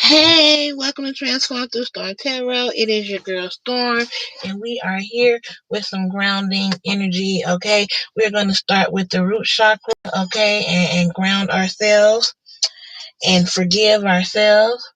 Hey, welcome to Transform Through Storm Tarot. It is your girl Storm, and we are here with some grounding energy. Okay, we're going to start with the root chakra. Okay, and ground ourselves and forgive ourselves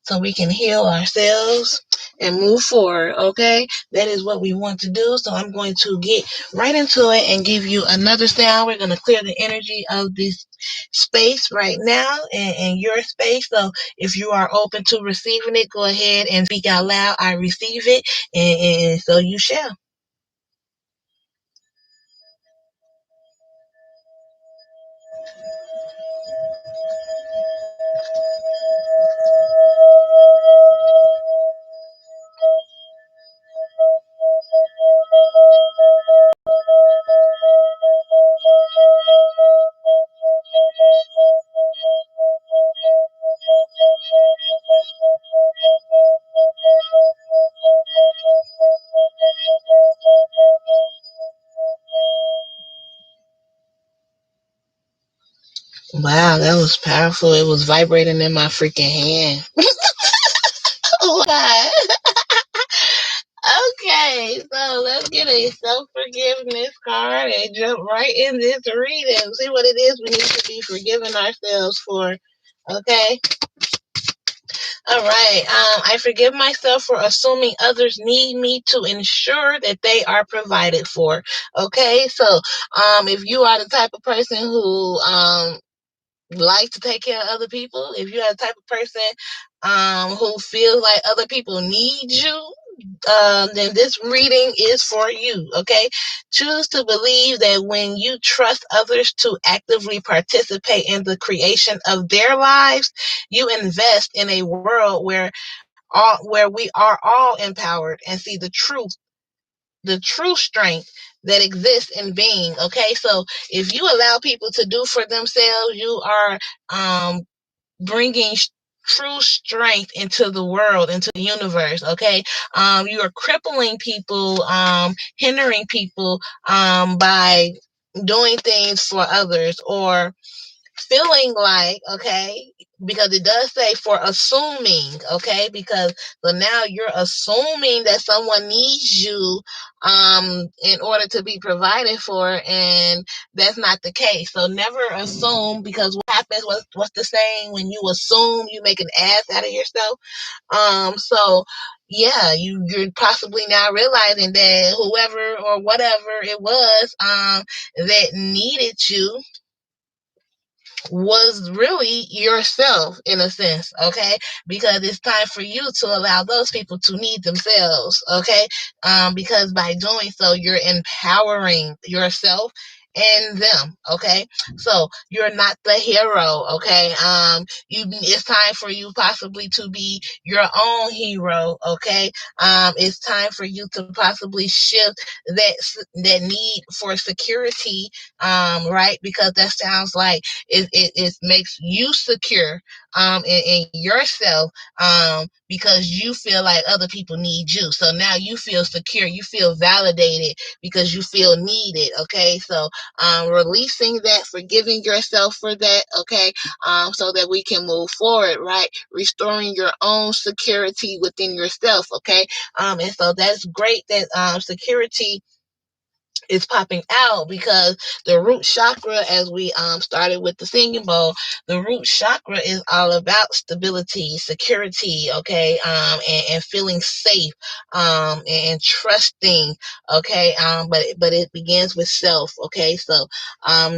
so we can heal ourselves and move forward. Okay, that is what we want to do. So I'm going to get right into it and give you another sound. We're going to clear the energy of this space right now and your space. So if you are open to receiving it, go ahead and speak out loud. I receive it, and so you shall. Wow, that was powerful. It was vibrating in my freaking hand. Oh, God. Okay, so let's get a self-forgiveness card and jump right in this reading. See what it is we need to be forgiving ourselves for. Okay. All right. I forgive myself for assuming others need me to ensure that they are provided for. Okay. So, if you are the type of person who, like to take care of other people, if you are the type of person, who feels like other people need you, then this reading is for you. Okay, choose to believe that when you trust others to actively participate in the creation of their lives, you invest in a world where we are all empowered and see the true strength that exists in being. Okay, so if you allow people to do for themselves, you are bringing true strength into the world, into the universe. Okay, you are crippling people, hindering people, by doing things for others, or feeling like, okay, because it does say for assuming. Okay, because so now you're assuming that someone needs you in order to be provided for, and that's not the case. So never assume, because what happens, what's the saying, when you assume, you make an ass out of yourself. So yeah, you're possibly now realizing that whoever or whatever it was that needed you was really yourself, in a sense. Okay, because it's time for you to allow those people to need themselves. Okay, because by doing so, you're empowering yourself and them. Okay, so you're not the hero. Okay, it's time for you possibly to be your own hero. Okay, it's time for you to possibly shift that need for security, right, because that sounds like it makes you secure, in yourself, because you feel like other people need you. So now you feel secure, you feel validated because you feel needed. Okay, so releasing that, forgiving yourself for that. Okay, so that we can move forward, right, restoring your own security within yourself. Okay, and so that's great that security is popping out, because the root chakra, as we started with the singing bowl, the root chakra is all about stability, security. Okay, and feeling safe, and trusting. Okay, but it begins with self. Okay, so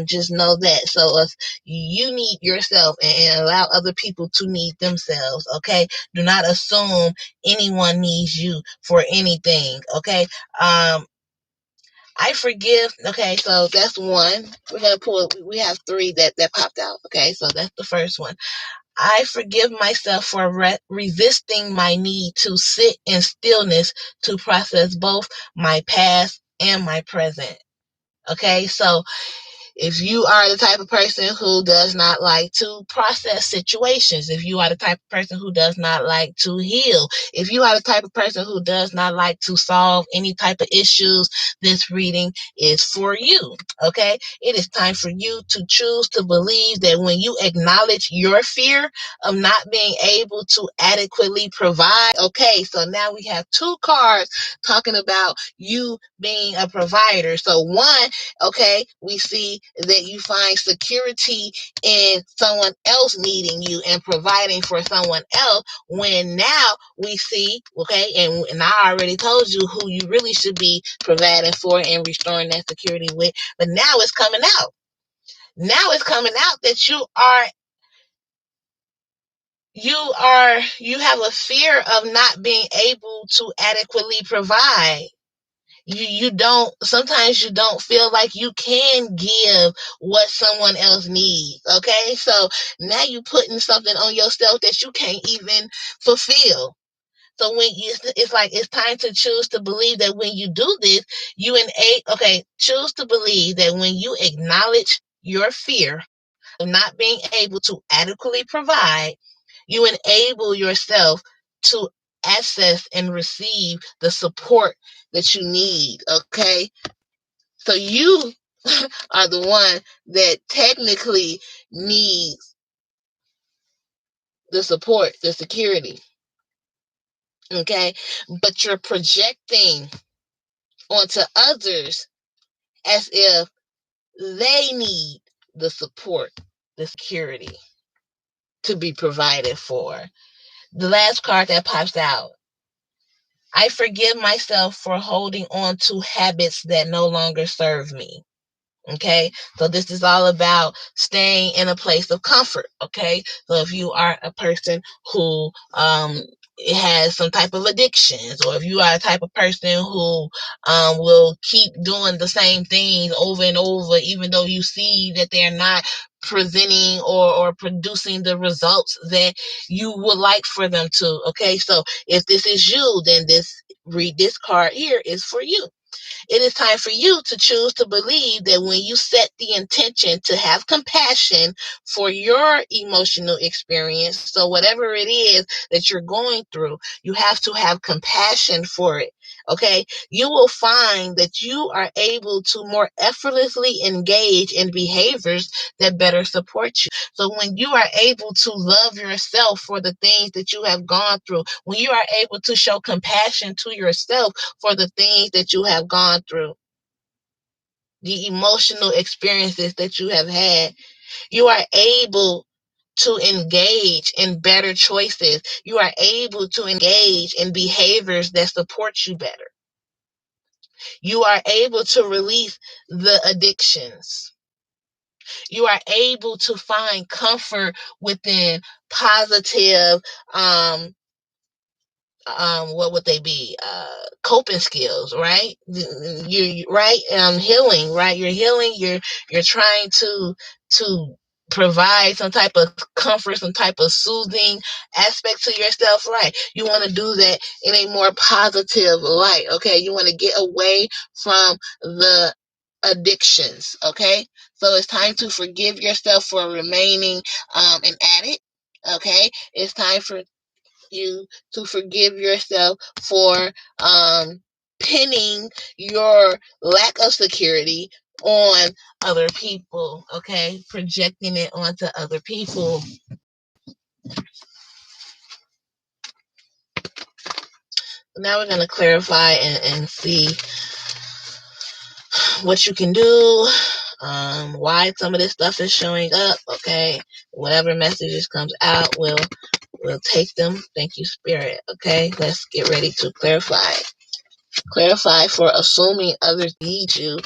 just know that. So if you need yourself, and allow other people to need themselves. Okay, do not assume anyone needs you for anything. Okay, I forgive. Okay, so that's one. We're gonna pull. We have three that popped out. Okay, so that's the first one. I forgive myself for resisting my need to sit in stillness to process both my past and my present. Okay, so If you are the type of person who does not like to process situations, if you are the type of person who does not like to heal, if you are the type of person who does not like to solve any type of issues, this reading is for you, okay? It is time for you to choose to believe that when you acknowledge your fear of not being able to adequately provide, okay, so now we have two cards talking about you being a provider. So one, okay, we see that you find security in someone else needing you and providing for someone else, when now we see, okay, and I already told you who you really should be providing for and restoring that security with, but now it's coming out. Now it's coming out that you have a fear of not being able to adequately provide. Sometimes you don't feel like you can give what someone else needs, okay? So now you putting something on yourself that you can't even fulfill. So it's like it's time to choose to believe that when you do this, choose to believe that when you acknowledge your fear of not being able to adequately provide, you enable yourself to access and receive the support that you need, okay? So you are the one that technically needs the support, the security, okay? But you're projecting onto others as if they need the support, the security to be provided for. The last card that pops out: I forgive myself for holding on to habits that no longer serve me. Okay, so this is all about staying in a place of comfort. Okay, so if you are a person who has some type of addictions, or if you are a type of person who will keep doing the same things over and over, even though you see that they're not presenting or producing the results that you would like for them to. Okay, so if this is you, then read this card here is for you. It is time for you to choose to believe that when you set the intention to have compassion for your emotional experience, so whatever it is that you're going through, you have to have compassion for it. Okay, you will find that you are able to more effortlessly engage in behaviors that better support you. So when you are able to love yourself for the things that you have gone through, when you are able to show compassion to yourself for the things that you have gone through, the emotional experiences that you have had, you are able to engage in better choices. You are able to engage in behaviors that support you better. You are able to release the addictions. You are able to find comfort within positive, what would they be? Coping skills, right? You right? Healing, right? You're healing. You're trying to provide some type of comfort, some type of soothing aspect to yourself, right? You want to do that in a more positive light, okay? You want to get away from the addictions, okay? So it's time to forgive yourself for remaining an addict, okay? It's time for you to forgive yourself for pinning your lack of security on other people, okay? Projecting it onto other people. Now we're going to clarify and see what you can do, why some of this stuff is showing up, okay? Whatever messages comes out, we'll take them. Thank you, Spirit, okay? Let's get ready to clarify. Clarify for assuming others need you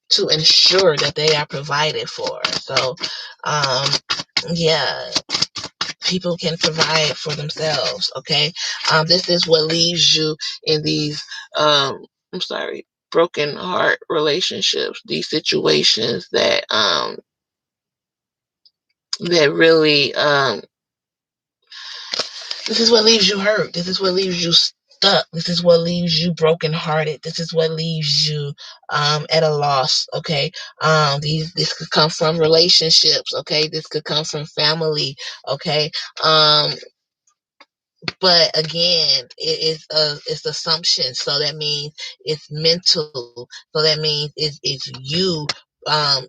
to ensure that they are provided for. So, yeah, people can provide for themselves, okay? This is what leaves you in these, broken heart relationships, these situations that really, this is what leaves you hurt. This is what leaves you stuck. This is what leaves you brokenhearted. This is what leaves you at a loss. Okay. This could come from relationships. Okay. This could come from family. Okay. But again, it's assumption. So that means it's mental. So that means it's you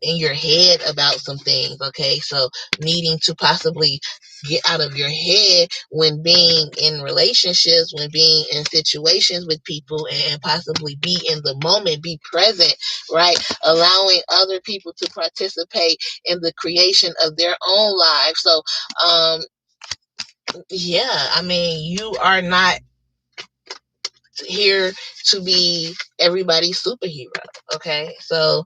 in your head about some things. Okay, so needing to possibly get out of your head when being in relationships, when being in situations with people, and possibly be in the moment, be present, right? Allowing other people to participate in the creation of their own lives. So yeah, I mean, you are not here to be everybody's superhero. Okay, so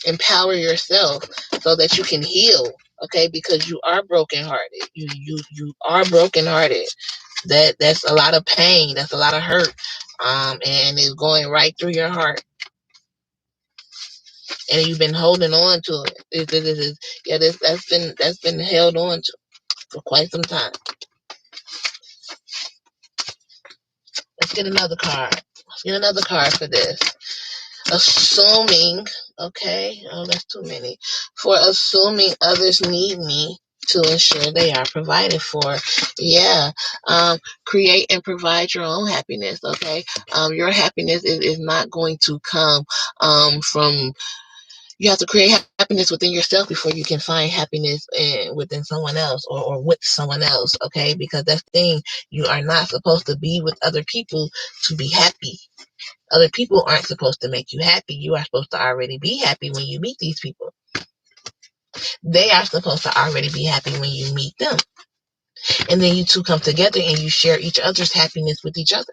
empower yourself so that you can heal. Okay, because you are brokenhearted. You are brokenhearted. That's a lot of pain. That's a lot of hurt. And it's going right through your heart. And you've been holding on to it. That's been held on to for quite some time. Let's get another card. Let's get another card for this. Assuming, okay, oh, that's too many. For assuming others need me to ensure they are provided for. Yeah. Create and provide your own happiness, okay? Your happiness is not going to come from, you have to create happiness within yourself before you can find happiness within someone else, or with someone else, okay? Because that's the thing, you are not supposed to be with other people to be happy. Other people aren't supposed to make you happy. You are supposed to already be happy when you meet these people. They are supposed to already be happy when you meet them. And then you two come together and you share each other's happiness with each other.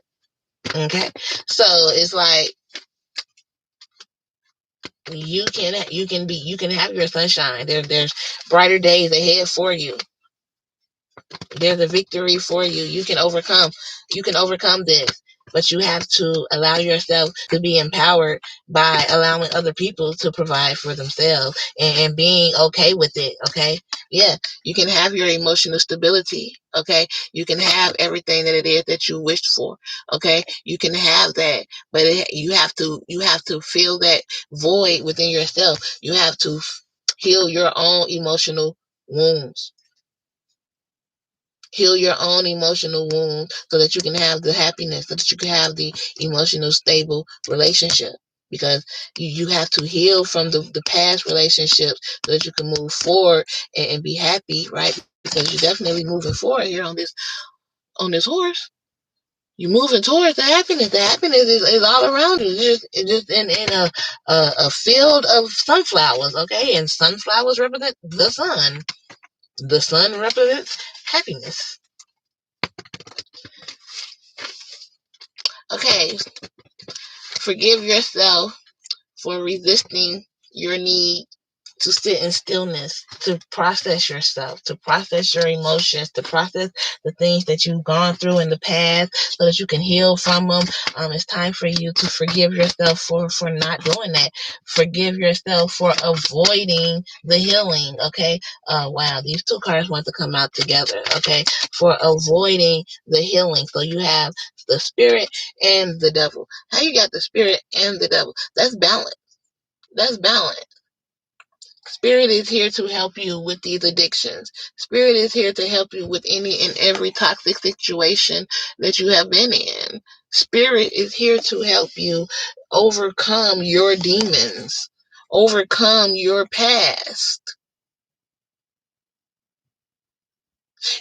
Okay? So it's like you can have your sunshine. There's brighter days ahead for you. There's a victory for you. You can overcome this. But you have to allow yourself to be empowered by allowing other people to provide for themselves and being okay with it. Okay. Yeah. You can have your emotional stability. Okay. You can have everything that it is that you wished for. Okay. You can have that, but you have to fill that void within yourself. You have to heal your own emotional wounds. Heal your own emotional wound so that you can have the happiness, so that you can have the emotional stable relationship. Because you have to heal from the past relationships so that you can move forward and be happy, right? Because you're definitely moving forward here on this horse. You're moving towards the happiness. The happiness is all around you. It's just in a field of sunflowers, okay? And sunflowers represent the sun. The sun represents happiness. Okay, forgive yourself for resisting your need to sit in stillness, to process yourself, to process your emotions, to process the things that you've gone through in the past so that you can heal from them. It's time for you to forgive yourself for not doing that. Forgive yourself for avoiding the healing, okay? Wow, these two cards want to come out together, okay? For avoiding the healing. So you have the spirit and the devil. How you got the spirit and the devil? That's balance. That's balance. Spirit is here to help you with these addictions. Spirit is here to help you with any and every toxic situation that you have been in. Spirit is here to help you overcome your demons, overcome your past.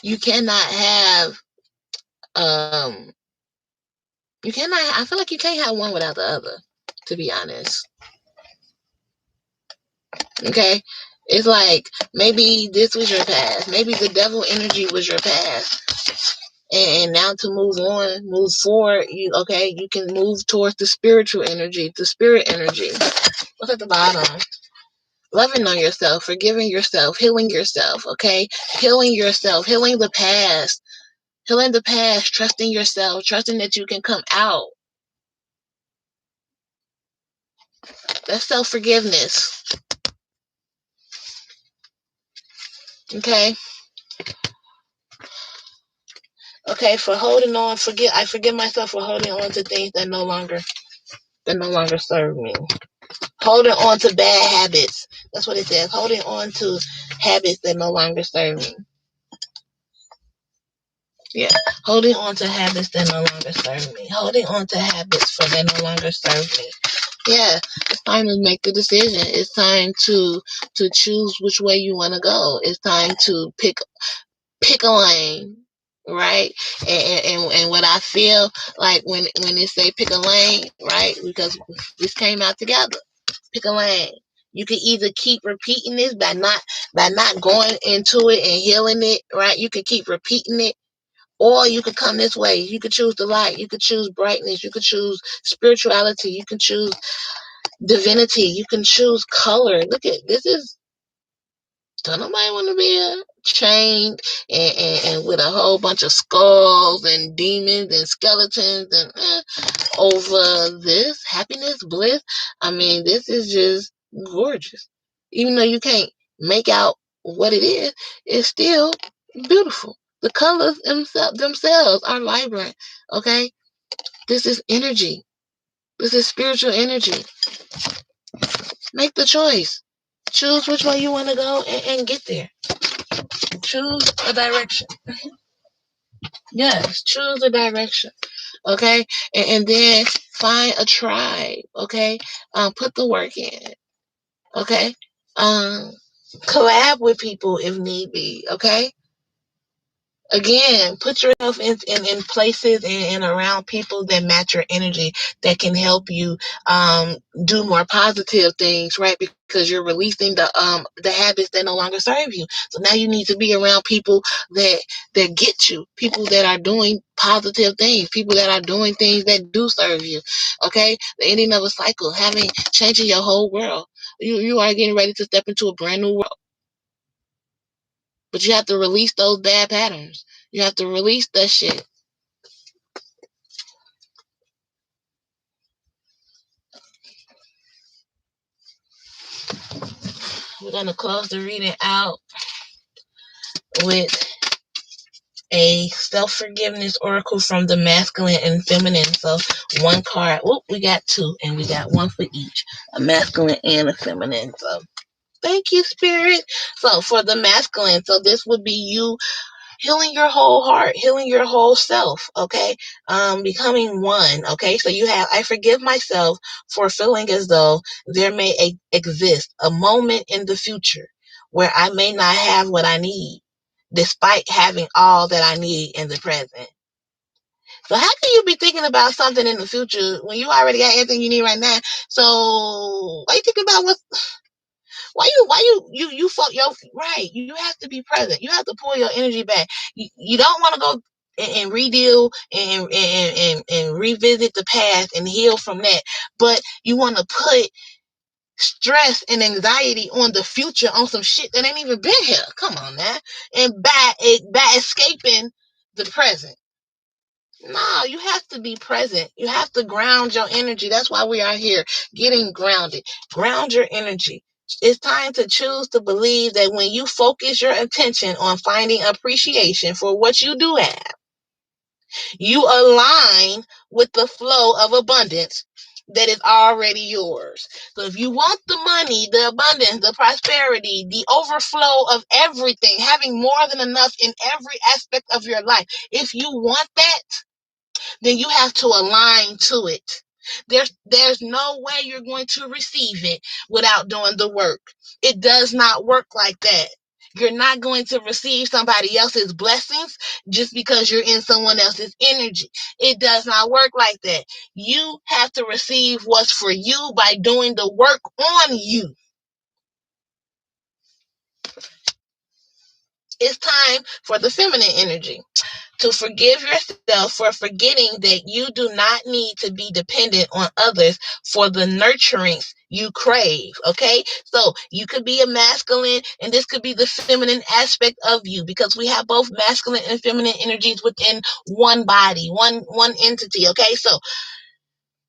You cannot have, I feel like you can't have one without the other, to be honest. Okay? It's like maybe this was your past. Maybe the devil energy was your past. And now to move forward, you can move towards the spiritual energy, the spirit energy. What's at the bottom? Loving on yourself, forgiving yourself, healing yourself, okay? Healing yourself, healing the past, trusting yourself, trusting that you can come out. That's self-forgiveness. Okay? Okay, for holding on, I forgive myself for holding on to things that no longer serve me. Holding on to bad habits. That's what it says. Holding on to habits that no longer serve me. Yeah. Holding on to habits that no longer serve me. Holding on to habits that no longer serve me. Yeah. It's time to make the decision. It's time to choose which way you want to go. It's time to pick a lane. Right? And what I feel like when they say pick a lane, right? Because this came out together. Pick a lane. You can either keep repeating this by not going into it and healing it, right? You can keep repeating it, or you could come this way. You could choose the light. You could choose brightness. You could choose spirituality. You can choose divinity. You can choose color. Look at this. Don't nobody want to be chained and with a whole bunch of skulls and demons and skeletons and over this happiness, bliss. I mean, this is just gorgeous. Even though you can't make out what it is, it's still beautiful. The colors themselves are vibrant. Okay, this is energy. This is spiritual energy. Make the choice. Choose which way you want to go and get there. Choose a direction. Yes, choose a direction. Okay, and then find a tribe. Okay, put the work in. Okay, collab with people if need be. Okay, again, put yourself in places and around people that match your energy, that can help you do more positive things, right? Because you're releasing the habits that no longer serve you. So now you need to be around people that get you, people that are doing positive things, people that are doing things that do serve you. Okay, the ending of a cycle, changing your whole world. You are getting ready to step into a brand new world. But you have to release those bad patterns. You have to release that shit. We're going to close the reading out with a self-forgiveness oracle from the masculine and feminine. So one card. Whoop, we got two, and we got one for each. A masculine and a feminine. So thank you, Spirit. So for the masculine, so this would be you healing your whole heart, healing your whole self, okay? Becoming one, okay? So you have, I forgive myself for feeling as though there may exist a moment in the future where I may not have what I need, despite having all that I need in the present. So how can you be thinking about something in the future when you already got everything you need right now? So why you thinking about you fuck your right? You have to be present. You have to pull your energy back. You don't want to go and redeal and revisit the past and heal from that, but you want to put stress and anxiety on the future, on some shit that ain't even been here. Come on now, and by escaping the present. No, you have to be present. You have to ground your energy. That's why we are here, getting grounded. Ground your energy. It's time to choose to believe that when you focus your attention on finding appreciation for what you do have, you align with the flow of abundance that is already yours. So if you want the money, the abundance, the prosperity, the overflow of everything, having more than enough in every aspect of your life, if you want that, then you have to align to it. There's no way you're going to receive it without doing the work. It does not work like that. You're not going to receive somebody else's blessings just because you're in someone else's energy. It does not work like that. You have to receive what's for you by doing the work on you. It's time for the feminine energy. To forgive yourself for forgetting that you do not need to be dependent on others for the nurturings you crave. Okay, so you could be a masculine and this could be the feminine aspect of you, because we have both masculine and feminine energies within one body, one entity. Okay, so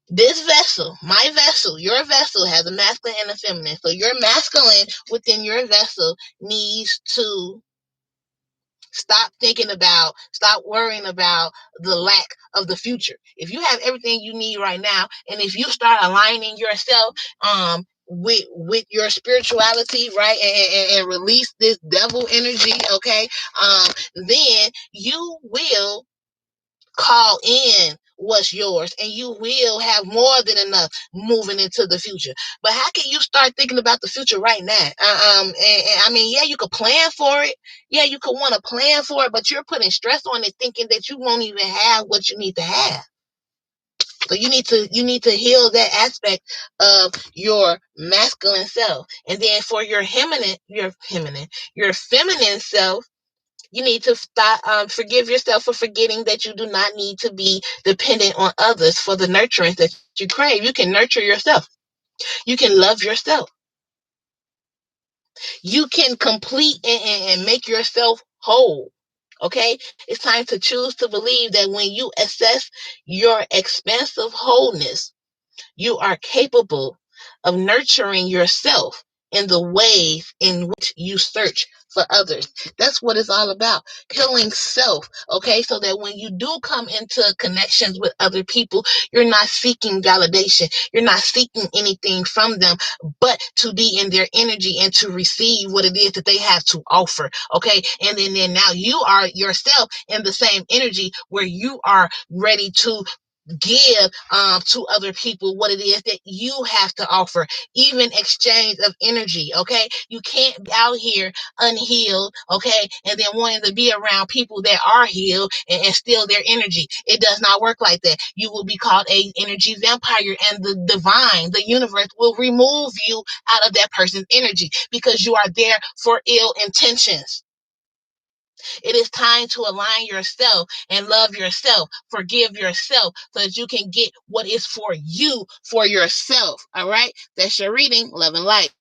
this vessel, my vessel, your vessel has a masculine and a feminine. So your masculine within your vessel needs to Stop worrying about the lack of the future. If you have everything you need right now, and if you start aligning yourself with your spirituality, right, and release this devil energy, okay, then you will call in what's yours, and you will have more than enough moving into the future. But how can you start thinking about the future right now? And I mean, yeah, you could plan for it. Yeah, you could want to plan for it, but you're putting stress on it, thinking that you won't even have what you need to have. So you need to heal that aspect of your masculine self, and then for your feminine self, you need to stop, forgive yourself for forgetting that you do not need to be dependent on others for the nurturance that you crave. You can nurture yourself. You can love yourself. You can complete and make yourself whole. Okay? It's time to choose to believe that when you assess your expansive wholeness, you are capable of nurturing yourself in the ways in which you search for others. That's what it's all about. Healing self, okay? So that when you do come into connections with other people, you're not seeking validation. You're not seeking anything from them, but to be in their energy and to receive what it is that they have to offer, okay? And then now you are yourself in the same energy where you are ready to give to other people what it is that you have to offer, even exchange of energy. Okay, you can't be out here unhealed, okay, and then wanting to be around people that are healed and steal their energy. It does not work like that. You will be called a energy vampire, and the divine, the universe, will remove you out of that person's energy because you are there for ill intentions. It is time to align yourself and love yourself, forgive yourself, so that you can get what is for you, for yourself. All right? That's your reading. Love and light.